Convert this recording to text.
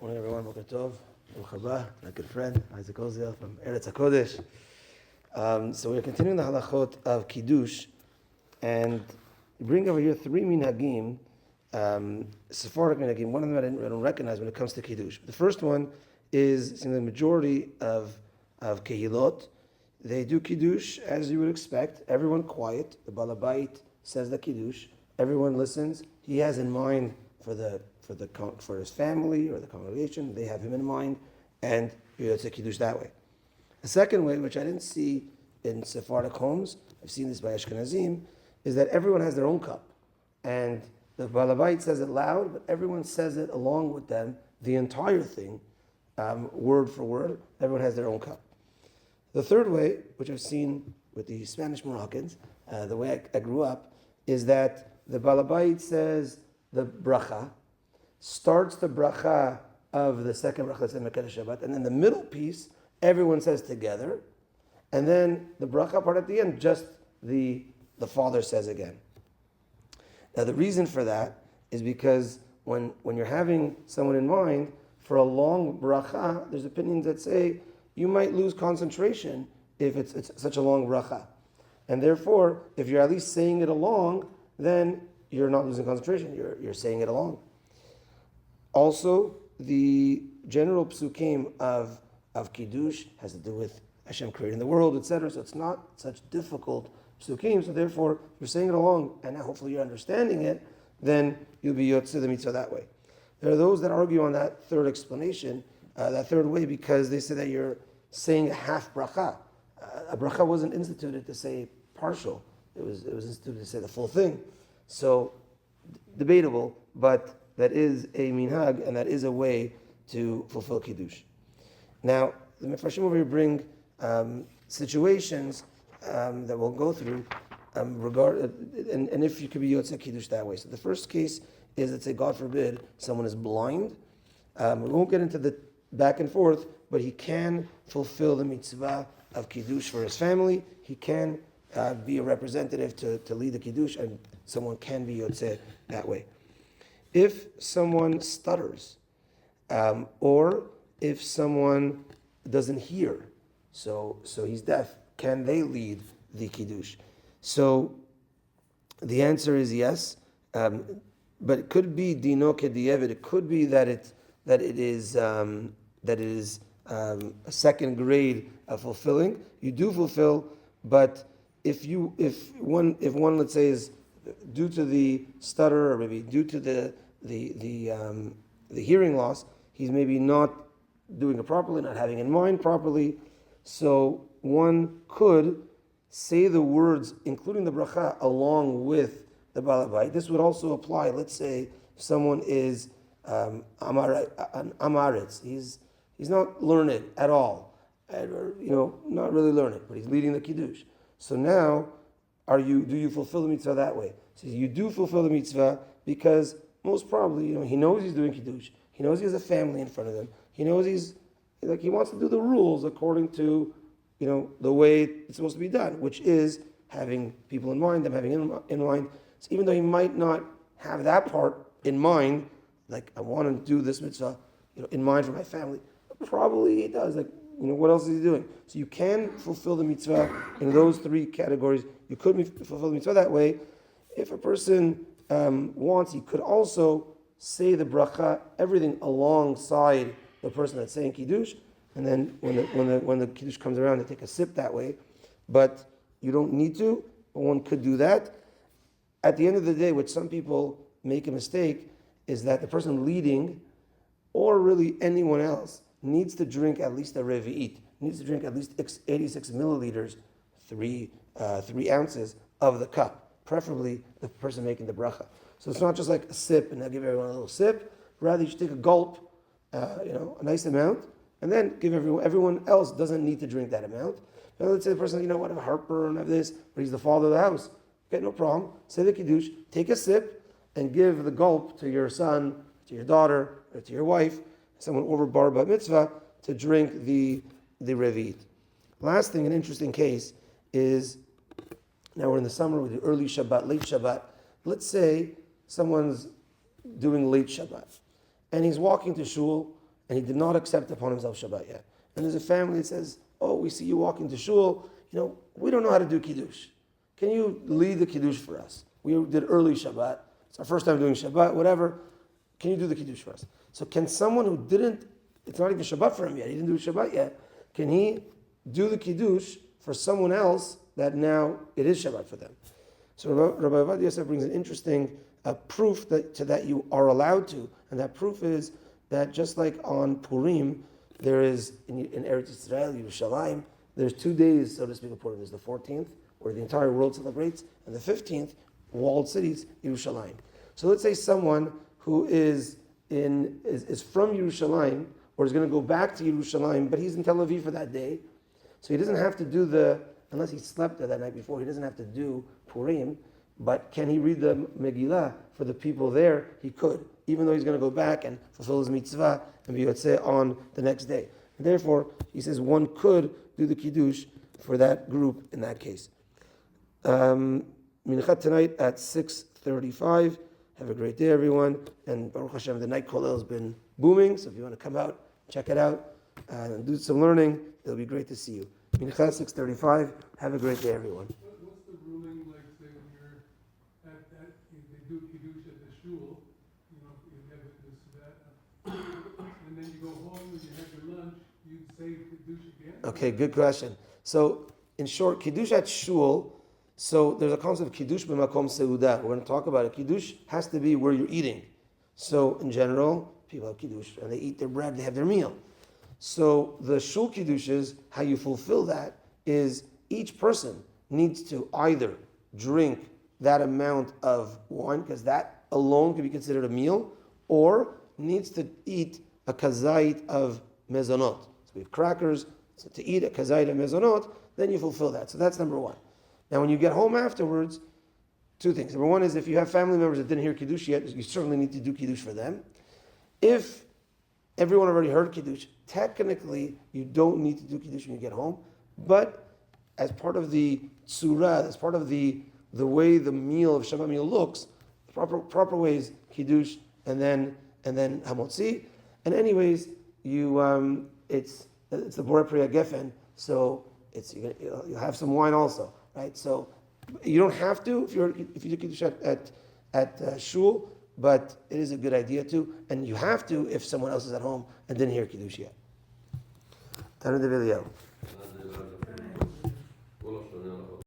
Morning, everyone. Boker Tov. Baruch haba, my good friend Isaac Oziel from Eretz HaKodesh. So we're continuing the Halachot of Kiddush, and we bring over here three minhagim, Sephardic minhagim. One of them I don't recognize when it comes to Kiddush. The first one is in the majority of Kehilot. They do Kiddush as you would expect. Everyone quiet. The Balabait says the Kiddush. Everyone listens. He has in mind for his family or the congregation. They have him in mind, and you say Kiddush that way. The second way, which I didn't see in Sephardic homes, I've seen this by Ashkenazim, is that everyone has their own cup, and the Balabait says it loud, but everyone says it along with them, the entire thing, word for word. Everyone has their own cup. The third way, which I've seen with the Spanish Moroccans, the way I grew up, is that the Balabait says the bracha, starts the bracha of the second bracha, let's say Kiddush Shabbat, and then the middle piece, everyone says together, and then the bracha part at the end, just the father says again. Now the reason for that is because when you're having someone in mind for a long bracha, there's opinions that say you might lose concentration if it's such a long bracha. And therefore, if you're at least saying it along, then you're not losing concentration, you're saying it along. Also, the general psukim of Kiddush has to do with Hashem creating the world, etc. So it's not such difficult psukim. So therefore, if you're saying it along, and now hopefully you're understanding it, then you'll be yotzei the mitzvah that way. There are those that argue on that third explanation, that third way, because they say that you're saying a half bracha. A bracha wasn't instituted to say partial. It was instituted to say the full thing. So, debatable, but that is a minhag, and that is a way to fulfill Kiddush. Now, the Mefarshim over here bring situations that we'll go through, and if you could be yotzei Kiddush that way. So the first case is, let's say, God forbid, someone is blind. We won't get into the back and forth, but he can fulfill the mitzvah of Kiddush for his family. He can be a representative to lead the Kiddush, and someone can be yotzei that way. If someone stutters, or if someone doesn't hear, so he's deaf, can they lead the Kiddush? So the answer is yes, but it could be dino kedievid. It could be that it is a second grade of fulfilling. You do fulfill, but if one let's say is due to the stutter, or maybe due to the hearing loss, he's maybe not doing it properly, not having in mind properly. So one could say the words, including the bracha, along with the balabait. This would also apply. Let's say someone is an amaretz. He's not learned at all, or not really learned, but he's leading the kiddush. So now, do you fulfill the mitzvah that way? So you do fulfill the mitzvah because most probably, he knows he's doing kiddush. He knows he has a family in front of him. He knows he wants to do the rules according to, the way it's supposed to be done, which is having people in mind, them having in mind. So even though he might not have that part in mind, like I want to do this mitzvah, in mind for my family, probably he does. What else is he doing? So you can fulfill the mitzvah in those three categories. You could fulfill the mitzvah that way. If a person wants, he could also say the bracha, everything alongside the person that's saying kiddush, and then when the kiddush comes around, they take a sip that way. But you don't need to. But one could do that. At the end of the day, which some people make a mistake, is that the person leading, or really anyone else, needs to drink at least a revi'it, needs to drink at least 86 milliliters, 3 ounces of the cup, preferably the person making the bracha. So it's not just like a sip, and I'll give everyone a little sip. Rather, you should take a gulp, a nice amount, and then give everyone else doesn't need to drink that amount. Now let's say the person, I have a heartburn, I have this, but he's the father of the house. Okay, no problem. Say the kiddush, take a sip, and give the gulp to your son, to your daughter, or to your wife, someone over bar bat mitzvah, to drink the revit. Last thing, an interesting case is, now we're in the summer, we do early Shabbat, late Shabbat. Let's say someone's doing late Shabbat, and he's walking to shul, and he did not accept upon himself Shabbat yet. And there's a family that says, oh, we see you walking to shul, we don't know how to do Kiddush. Can you lead the Kiddush for us? We did early Shabbat. It's our first time doing Shabbat, whatever. Can you do the Kiddush for us? So can someone who it's not even Shabbat for him yet, he didn't do Shabbat yet, can he do the Kiddush for someone else that now it is Shabbat for them? So Rabbi Avad Yosef brings an interesting proof that you are allowed to, and that proof is that just like on Purim, there is, in Eretz Yisrael, Yerushalayim, there's 2 days, so to speak, of Purim. There's the 14th, where the entire world celebrates, and the 15th, walled cities, Yerushalayim. So let's say someone who is from Yerushalayim, or is going to go back to Yerushalayim, but he's in Tel Aviv for that day, so he doesn't have to do unless he slept there that night before, he doesn't have to do Purim, but can he read the Megillah for the people there? He could, even though he's going to go back and fulfill his mitzvah and be yotzeh on the next day. And therefore, he says one could do the Kiddush for that group in that case. Mincha tonight at 6:35. Have a great day, everyone. And Baruch Hashem, the night kollel has been booming, so if you want to come out, check it out, and do some learning, it'll be great to see you. Mincha 6:35. Have a great day, everyone. What's the ruling, like, say, when you're if they do Kiddush at the shul, you have this, and then you go home and you have your lunch, you say Kiddush again? Okay, good question. So, in short, Kiddush at shul, so there's a concept of Kiddush b'makom seudah. We're going to talk about it. Kiddush has to be where you're eating. So, in general, people have Kiddush, and they eat their bread, they have their meal. So, the shul Kiddushes, how you fulfill that is each person needs to either drink that amount of wine, because that alone can be considered a meal, or needs to eat a kazait of mezonot. So we have crackers, so to eat a kazait of mezonot, then you fulfill that. So that's number one. Now when you get home afterwards, two things. Number one is if you have family members that didn't hear Kiddush yet, you certainly need to do Kiddush for them. If everyone already heard Kiddush, technically you don't need to do Kiddush when you get home, but as part of the tzura, as part of the way the meal of Shabbat meal looks, the proper way is Kiddush and then Hamotzi. And anyways, it's the Borei Priya Gefen, so you'll have some wine also, right? So you don't have to if you do Kiddush at shul, but it is a good idea to, and you have to if someone else is at home and didn't hear Kiddush yet. Tanu de Villiel.